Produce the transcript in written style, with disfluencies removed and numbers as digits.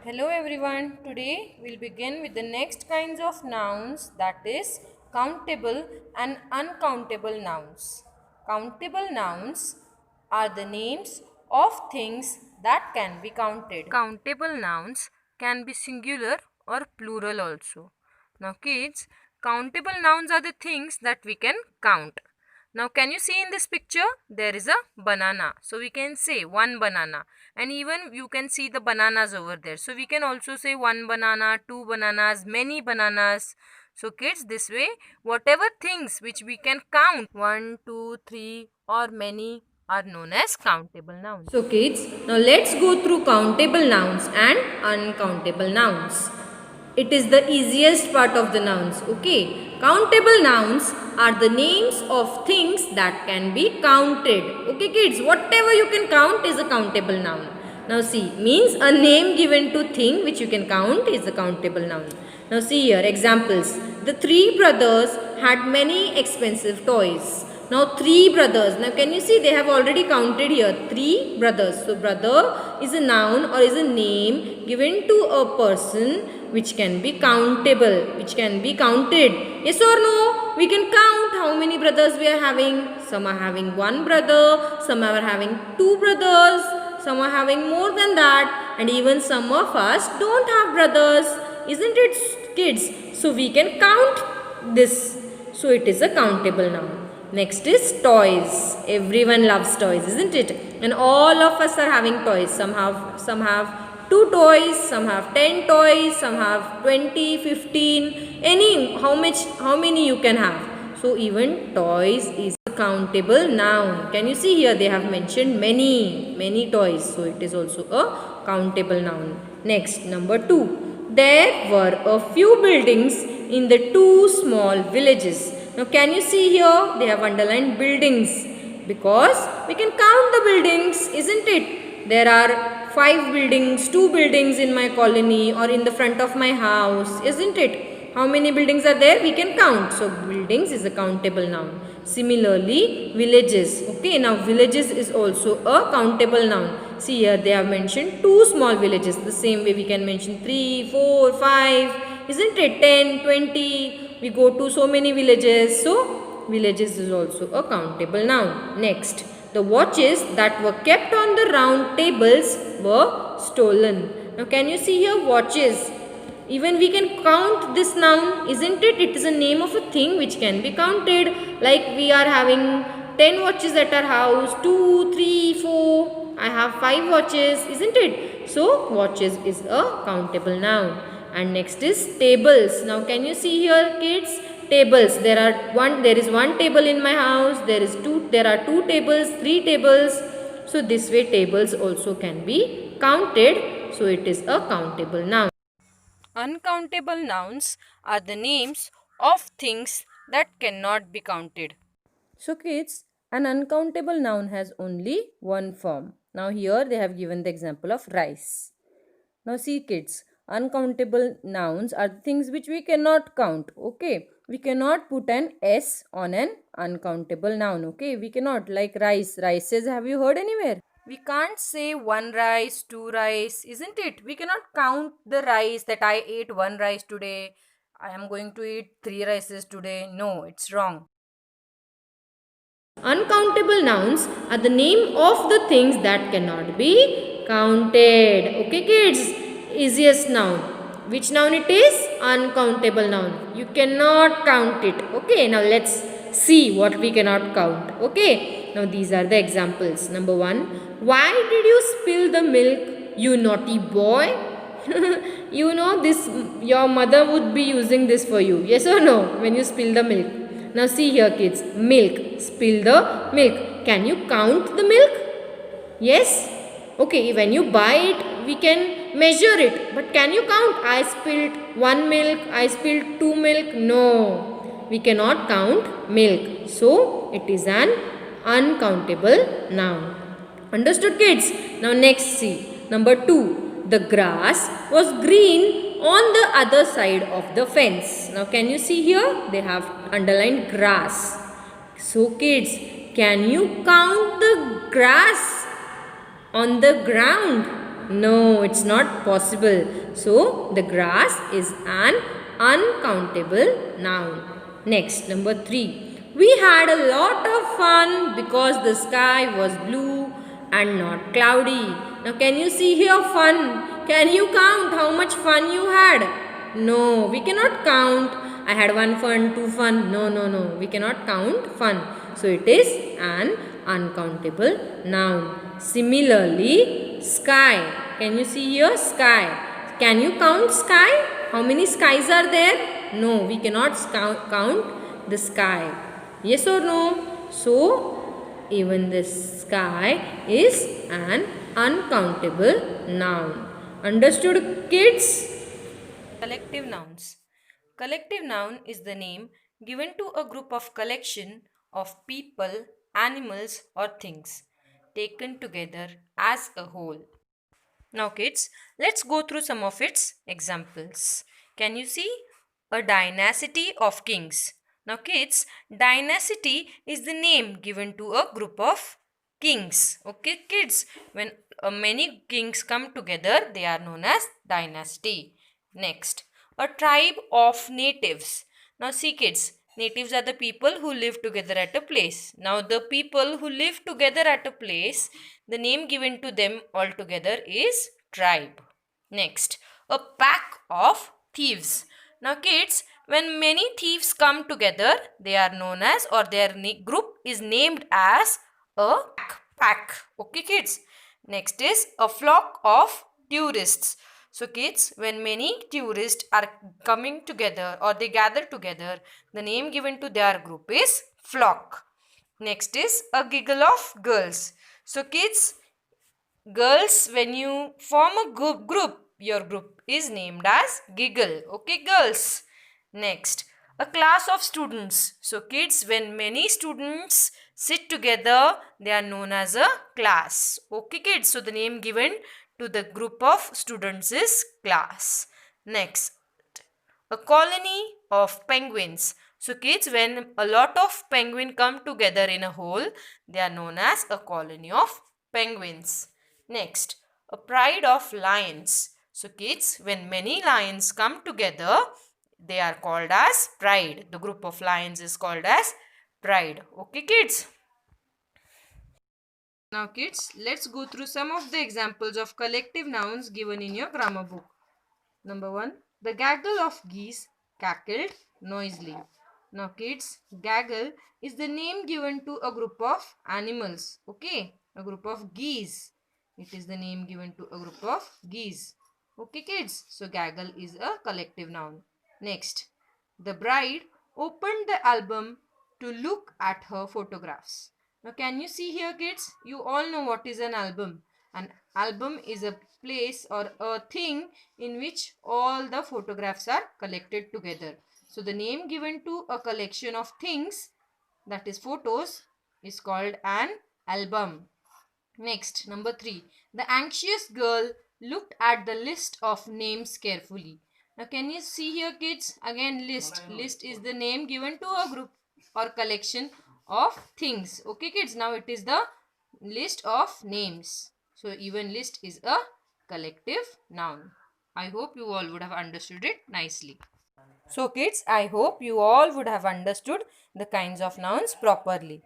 Hello everyone. Today we'll begin with the next kinds of nouns, that is countable and uncountable nouns. Countable nouns are the names of things that can be counted. Countable nouns can be singular or plural also. Now kids, countable nouns are the things that we can count. Now can you see in this picture there is a banana. So we can say one banana, and even you can see the bananas over there. So we can also say one banana, two bananas, many bananas. So kids, this way whatever things which we can count, one, two, three or many, are known as countable nouns. So kids, now let's go through countable nouns and uncountable nouns. It is the easiest part of the nouns. Okay. Countable nouns are the names of things that can be counted. Okay kids, whatever you can count is a countable noun. Now see, means a name given to thing which you can count is a countable noun. Now see here, examples. The three brothers had many expensive toys. Now three brothers. Now can you see they have already counted here. Three brothers. So brother is a noun or is a name given to a person which can be countable, which can be counted. Yes or no? We can count how many brothers we are having. Some are having one brother, some are having two brothers, some are having more than that, and even some of us don't have brothers. Isn't it kids? So we can count this. So it is a countable noun. Next is toys. Everyone loves toys, isn't it? And all of us are having toys. Some have two toys, some have 10 toys, some have 20, 15, any how many you can have. So even toys is a countable noun. Can you see here they have mentioned many toys. So it is also a countable noun. Next, number 2. There were a few buildings in the two small villages. Now can you see here they have underlined buildings because we can count the buildings, isn't it? There are 5 buildings, 2 buildings in my colony or in the front of my house, isn't it? How many buildings are there? We can count. So buildings is a countable noun. Similarly, villages. Okay, now villages is also a countable noun. See here they have mentioned 2 small villages. The same way we can mention 3, 4, 5, isn't it? 10, 20. We go to so many villages. So villages is also a countable noun. Next, the watches that were kept on the round tables were stolen. Now can you see here watches? Even we can count this noun, isn't it? It is a name of a thing which can be counted. Like we are having 10 watches at our house, 2, 3, 4. I have 5 watches, isn't it? So watches is a countable noun. And next is tables. Now can you see here kids? Tables. There is one table in my house. There are 2 tables, 3 tables. So this way tables also can be counted. So it is a countable noun. Uncountable nouns are the names of things that cannot be counted. So kids, an uncountable noun has only one form. Now here they have given the example of rice. Now see kids, uncountable nouns are the things which we cannot count. Okay, we cannot put an S on an uncountable noun. Okay, we cannot, like rice. Rices, have you heard anywhere? We can't say one rice, two rice, isn't it? We cannot count the rice that I ate one rice today. I am going to eat 3 rices today. No, it's wrong. Uncountable nouns are the name of the things that cannot be counted. Okay kids, easiest noun. Which noun it is? Uncountable noun. You cannot count it. Okay, now let's see what we cannot count. Okay, now these are the examples. Number 1. Why did you spill the milk, you naughty boy? You know this, your mother would be using this for you. Yes or no? When you spill the milk. Now see here kids, milk, spill the milk. Can you count the milk? Yes? Okay, when you buy it, we can measure it. But can you count? I spilled 1 milk, I spilled 2 milk. No, we cannot count milk. So, it is an uncountable noun. Understood kids? Now next see. Number 2. The grass was green on the other side of the fence. Now can you see here? They have underlined grass. So kids, can you count the grass on the ground? No, it's not possible. So, the grass is an uncountable noun. Next, number 3. We had a lot of fun because the sky was blue and not cloudy. Now, can you see here fun? Can you count how much fun you had? No, we cannot count. I had one fun, two fun. No, no, no. We cannot count fun. So, it is an uncountable noun. Similarly, sky. Can you see here sky? Can you count sky? How many skies are there? No, we cannot count the sky. Yes or no? So, even the sky is an uncountable noun. Understood, kids? Collective nouns. Collective noun is the name given to a group of collection of people, animals, or things taken together as a whole. Now, kids, let's go through some of its examples. Can you see? A dynasty of kings. Now, kids, dynasty is the name given to a group of kings. Okay, kids, when many kings come together, they are known as dynasty. Next, a tribe of natives. Now, see, kids, natives are the people who live together at a place. Now, the people who live together at a place, the name given to them altogether is tribe. Next, a pack of thieves. Now, kids, when many thieves come together, they are known as, or their group is named as a pack. Okay, kids. Next is a flock of tourists. So, kids, when many tourists are coming together or they gather together, the name given to their group is flock. Next is a giggle of girls. So, kids, girls, when you form a group, your group is named as giggle. Okay, girls. Next, a class of students. So, kids, when many students sit together, they are known as a class. Okay, kids. So, the name given to the group of students is class. Next, a colony of penguins. So, kids, when a lot of penguins come together in a whole, they are known as a colony of penguins. Next, a pride of lions. So, kids, when many lions come together, they are called as pride. The group of lions is called as pride. Okay, kids? Now, kids, let's go through some of the examples of collective nouns given in your grammar book. Number 1, the gaggle of geese cackled noisily. Now, kids, gaggle is the name given to a group of animals. Okay, a group of geese. It is the name given to a group of geese. Okay, kids. So, gaggle is a collective noun. Next, the bride opened the album to look at her photographs. Now, can you see here, kids? You all know what is an album. An album is a place or a thing in which all the photographs are collected together. So, the name given to a collection of things, that is photos, is called an album. Next, number 3. The anxious girl looked at the list of names carefully. Now, can you see here, kids? Again, list. List is the name given to a group or collection of things. Okay, kids? Now, it is the list of names. So, even list is a collective noun. I hope you all would have understood it nicely. So, kids, I hope you all would have understood the kinds of nouns properly.